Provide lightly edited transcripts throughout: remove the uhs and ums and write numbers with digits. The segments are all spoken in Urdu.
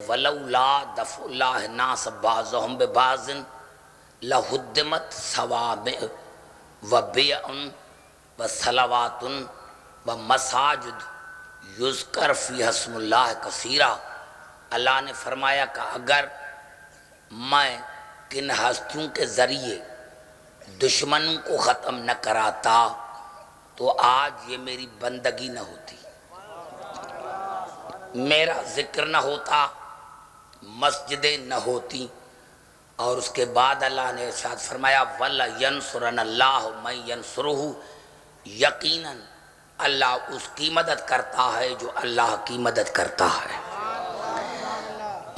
ولولا دفع اللہ الناس بعضهم ببعض لہدمت صوامع وبیع وصلوات ومساجد یذکر فیہا اسم اللہ کثیرا۔ اللہ نے فرمایا کہ اگر میں کن ہستیوں کے ذریعے دشمنوں کو ختم نہ کراتا تو آج یہ میری بندگی نہ ہوتی، میرا ذکر نہ ہوتا، مسجدیں نہ ہوتی۔ اور اس کے بعد اللہ نے ارشاد فرمایا وَلَيَنْصُرَنَ اللَّهُ مَن يَنْصُرُهُ، یقیناً اللہ اس کی مدد کرتا ہے جو اللہ کی مدد کرتا ہے۔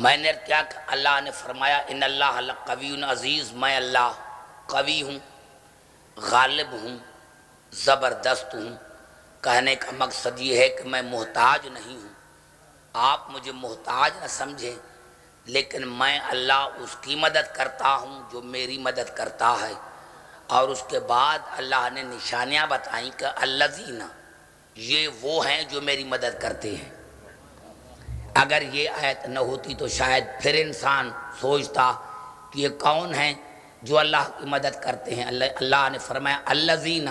میں نے کیا کہ اللہ نے فرمایا ان اللہ لقوی عزیز، میں اللہ قوی ہوں، غالب ہوں، زبردست ہوں۔ کہنے کا مقصد یہ ہے کہ میں محتاج نہیں ہوں، آپ مجھے محتاج نہ سمجھیں، لیکن میں اللہ اس کی مدد کرتا ہوں جو میری مدد کرتا ہے۔ اور اس کے بعد اللہ نے نشانیاں بتائیں کہ الذین، یہ وہ ہیں جو میری مدد کرتے ہیں۔ اگر یہ آیت نہ ہوتی تو شاید پھر انسان سوچتا کہ یہ کون ہیں جو اللہ کی مدد کرتے ہیں۔ اللہ نے فرمایا الذین،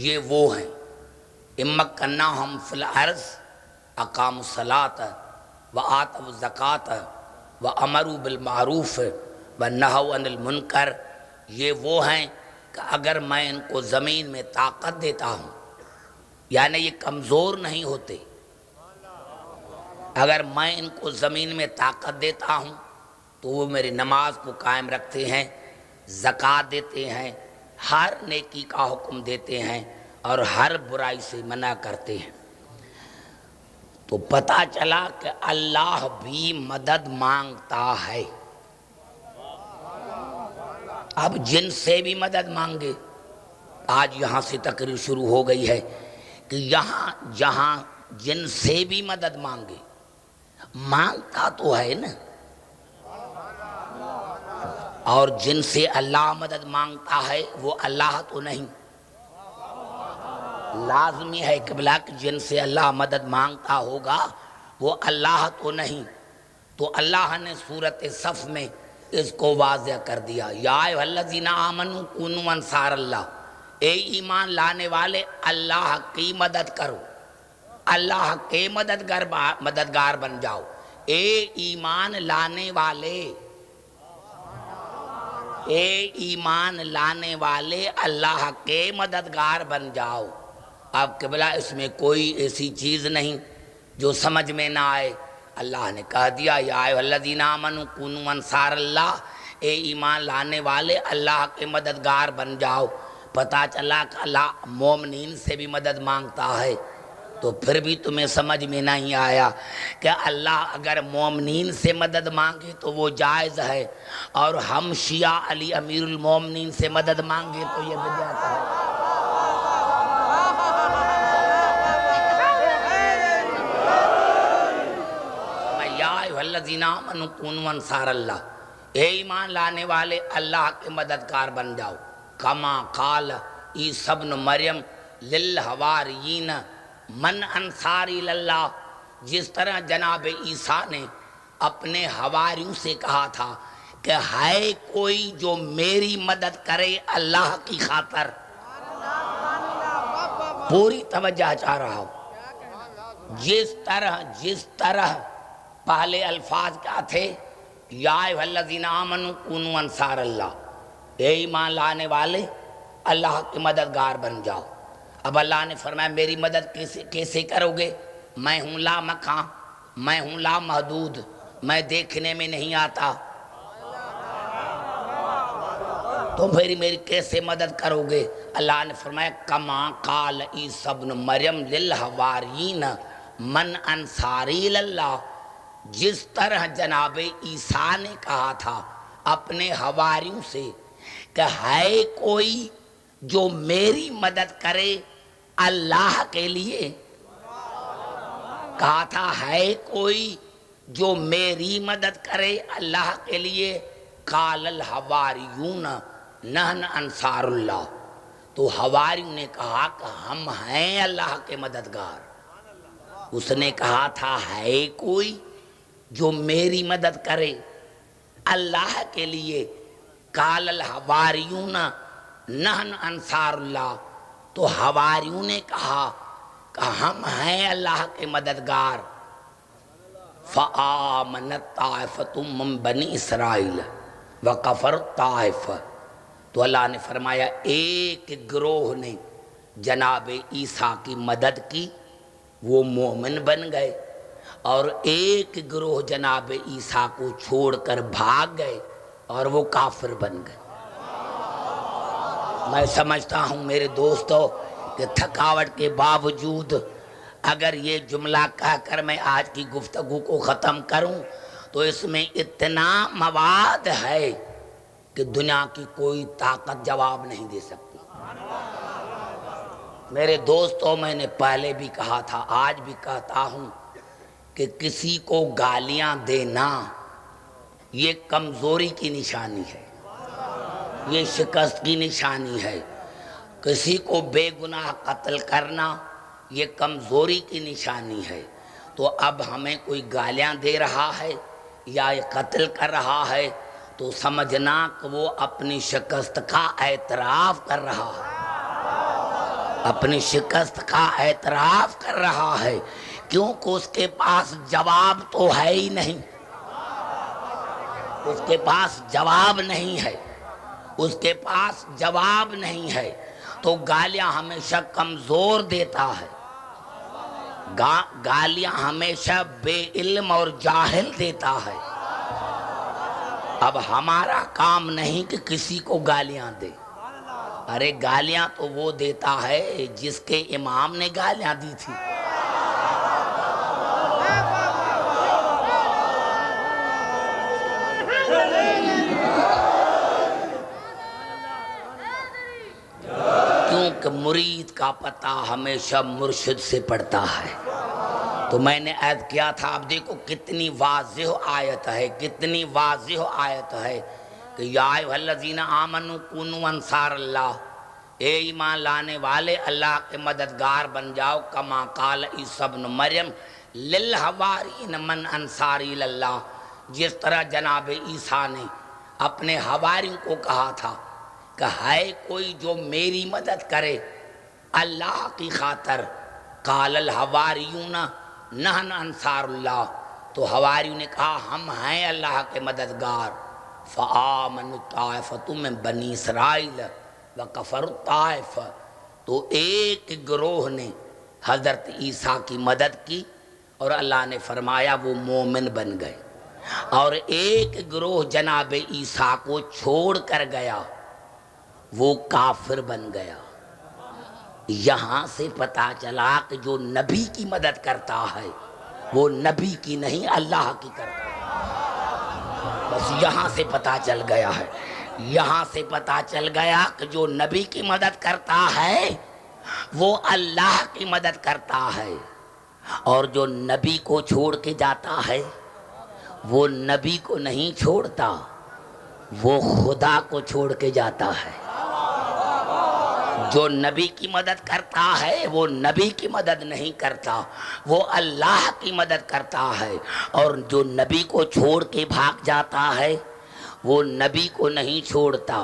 یہ وہ ہیں امکناہم فی الارض اقاموا الصلاۃ وآتوا الزکاۃ وامروا بالمعروف ونہوا عن المنکر، یہ وہ ہیں کہ اگر میں ان کو زمین میں طاقت دیتا ہوں، یعنی یہ کمزور نہیں ہوتے، اگر میں ان کو زمین میں طاقت دیتا ہوں تو وہ میری نماز کو قائم رکھتے ہیں، زکوٰۃ دیتے ہیں، ہر نیکی کا حکم دیتے ہیں اور ہر برائی سے منع کرتے ہیں۔ تو پتہ چلا کہ اللہ بھی مدد مانگتا ہے۔ اب جن سے بھی مدد مانگے، آج یہاں سے تقریر شروع ہو گئی ہے کہ یہاں جہاں جن سے بھی مدد مانگے، مانگتا تو ہے نا، اور جن سے اللہ مدد مانگتا ہے وہ اللہ تو نہیں۔ لازمی ہے کہ بلا کہ جن سے اللہ مدد مانگتا ہوگا وہ اللہ تو نہیں۔ تو اللہ نے سورۃ صف میں اس کو واضح کر دیا، یا ایھا الذین آمنوا کونوا انصار اللہ، اے ایمان لانے والے اللہ کی مدد کرو، اللہ کے مددگار بن جاؤ۔ اے ایمان لانے والے، اے ایمان لانے والے اللہ کے مددگار بن جاؤ۔ اب قبلہ اس میں کوئی ایسی چیز نہیں جو سمجھ میں نہ آئے۔ اللہ نے کہہ دیا یا ایھا الذین آمنوا کونوا انصار اللہ، اے ایمان لانے والے اللہ کے مددگار بن جاؤ۔ پتہ چلا کہ اللہ مومنین سے بھی مدد مانگتا ہے، تو پھر بھی تمہیں سمجھ میں نہیں آیا کہ اللہ اگر مومنین سے مدد مانگے تو وہ جائز ہے، اور ہم شیعہ علی امیر المومنین سے مدد مانگے تو یہ بدعت ہے۔ یا ایھا الذین آمنوا کونوا انصار اللہ، اے ایمان لانے والے اللہ کے مددگار بن جاؤ۔ کما قال عیسی ابن مریم للحواریین من انصاری اللہ، جس طرح جناب عیسیٰ نے اپنے حواریوں سے کہا تھا کہ ہے کوئی جو میری مدد کرے اللہ کی خاطر۔ پوری توجہ چاہ رہا ہوں، جس طرح پہلے الفاظ کیا تھے، یا ایھا الذین آمنوا کونوا انصار اللہ، اے ایمان لانے والے اللہ کے مددگار بن جاؤ۔ اب اللہ نے فرمایا میری مدد کیسے کرو گے؟ میں ہوں لا مکاں، میں ہوں لا محدود، میں دیکھنے میں نہیں آتا، تو پھر میری کیسے مدد کرو گے؟ اللہ نے فرمایا کما قال عیسی ابن مریم للحواریین من انصاری اللہ، جس طرح جناب عیسیٰ نے کہا تھا اپنے حواریوں سے کہ ہے کوئی جو میری مدد کرے اللہ کے لیے، کہا تھا ہے کوئی جو میری مدد کرے اللہ کے لیے، قال الحواریون نحن انصار اللہ، تو حواریوں نے کہا کہ ہم ہیں اللہ کے مددگار۔ اس نے کہا تھا ہے کوئی، جو میری مدد کرے اللہ کے لیے، قال الحواریون نحن انصار اللہ، تو حواریوں نے کہا کہ ہم ہیں اللہ کے مددگار۔ فآمنت طائفۃ من بنی اسرائیل وکفرت طائفہ، تو اللہ نے فرمایا ایک گروہ نے جناب عیسیٰ کی مدد کی، وہ مومن بن گئے، اور ایک گروہ جناب عیسیٰ کو چھوڑ کر بھاگ گئے اور وہ کافر بن گئے۔ میں سمجھتا ہوں میرے دوستو کہ تھکاوٹ کے باوجود اگر یہ جملہ کہہ کر میں آج کی گفتگو کو ختم کروں تو اس میں اتنا مواد ہے کہ دنیا کی کوئی طاقت جواب نہیں دے سکتی۔ میرے دوستو، میں نے پہلے بھی کہا تھا، آج بھی کہتا ہوں کہ کسی کو گالیاں دینا یہ کمزوری کی نشانی ہے، یہ شکست کی نشانی ہے۔ کسی کو بے گناہ قتل کرنا یہ کمزوری کی نشانی ہے۔ تو اب ہمیں کوئی گالیاں دے رہا ہے یا قتل کر رہا ہے تو سمجھنا کہ وہ اپنی شکست کا اعتراف کر رہا ہے، اپنی شکست کا اعتراف کر رہا ہے، کیونکہ اس کے پاس جواب تو ہے ہی نہیں، اس کے پاس جواب نہیں ہے، اس کے پاس جواب نہیں ہے۔ تو گالیاں ہمیشہ کمزور دیتا ہے، گالیاں ہمیشہ بے علم اور جاہل دیتا ہے۔ اب ہمارا کام نہیں کہ کسی کو گالیاں دے، ارے گالیاں تو وہ دیتا ہے جس کے امام نے گالیاں دی تھی۔ کیونکہ مرید کا پتہ ہمیشہ مرشد سے پڑتا ہے۔ تو میں نے عرض کیا تھا، اب دیکھو کتنی واضح آیت ہے، کتنی واضح آیت ہے کہ یا ایھا الذین آمنوا کونوا انصار اللہ، اے ایمان لانے والے اللہ کے مددگار بن جاؤ، کما قال عیسیٰ ابن مریم للحوارین من انصاری اللہ، جس طرح جناب عیسیٰ نے اپنے حواریوں کو کہا تھا کہ ہے کوئی جو میری مدد کرے اللہ کی خاطر، قال الحواریون نحن انصار اللہ، تو حواریوں نے کہا ہم ہیں اللہ کے مددگار۔ فآمنت طائفۃ من بنی اسرائیل وکفرت طائفہ، تو ایک گروہ نے حضرت عیسیٰ کی مدد کی اور اللہ نے فرمایا وہ مومن بن گئے، اور ایک گروہ جناب عیسیٰ کو چھوڑ کر گیا، وہ کافر بن گیا۔ یہاں سے پتہ چلا کہ جو نبی کی مدد کرتا ہے وہ نبی کی نہیں اللہ کی کرتا ہے۔ بس یہاں سے پتہ چل گیا ہے، یہاں سے پتہ چل گیا کہ جو نبی کی مدد کرتا ہے وہ اللہ کی مدد کرتا ہے، اور جو نبی کو چھوڑ کے جاتا ہے وہ نبی کو نہیں چھوڑتا، وہ خدا کو چھوڑ کے جاتا ہے۔ جو نبی کی مدد کرتا ہے وہ نبی کی مدد نہیں کرتا، وہ اللہ کی مدد کرتا ہے، اور جو نبی کو چھوڑ کے بھاگ جاتا ہے وہ نبی کو نہیں چھوڑتا،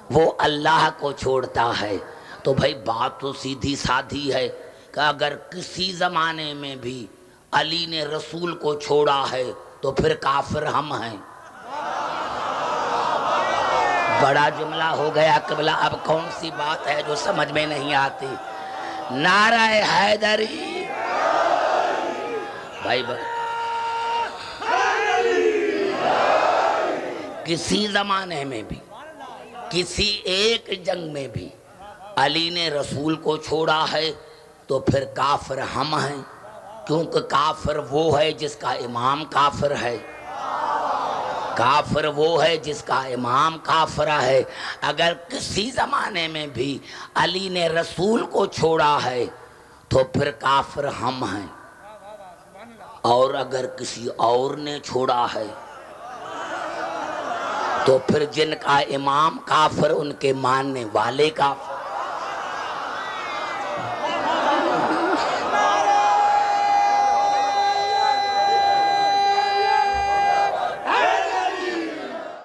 وہ اللہ کو چھوڑتا ہے۔ تو بھائی بات تو سیدھی سادھی ہے کہ اگر کسی زمانے میں بھی علی نے رسول کو چھوڑا ہے تو پھر کافر ہم ہیں۔ بڑا جملہ ہو گیا قبلہ، اب کون سی بات ہے جو سمجھ میں نہیں آتی؟ نعرہ حیدری بھائی کسی زمانے میں بھی، کسی ایک جنگ میں بھی علی نے رسول کو چھوڑا ہے تو پھر کافر ہم ہیں، کیونکہ کافر وہ ہے جس کا امام کافر ہے، کافر وہ ہے جس کا امام کافر ہے۔ اگر کسی زمانے میں بھی علی نے رسول کو چھوڑا ہے تو پھر کافر ہم ہیں، اور اگر کسی اور نے چھوڑا ہے تو پھر جن کا امام کافر ان کے ماننے والے کافر۔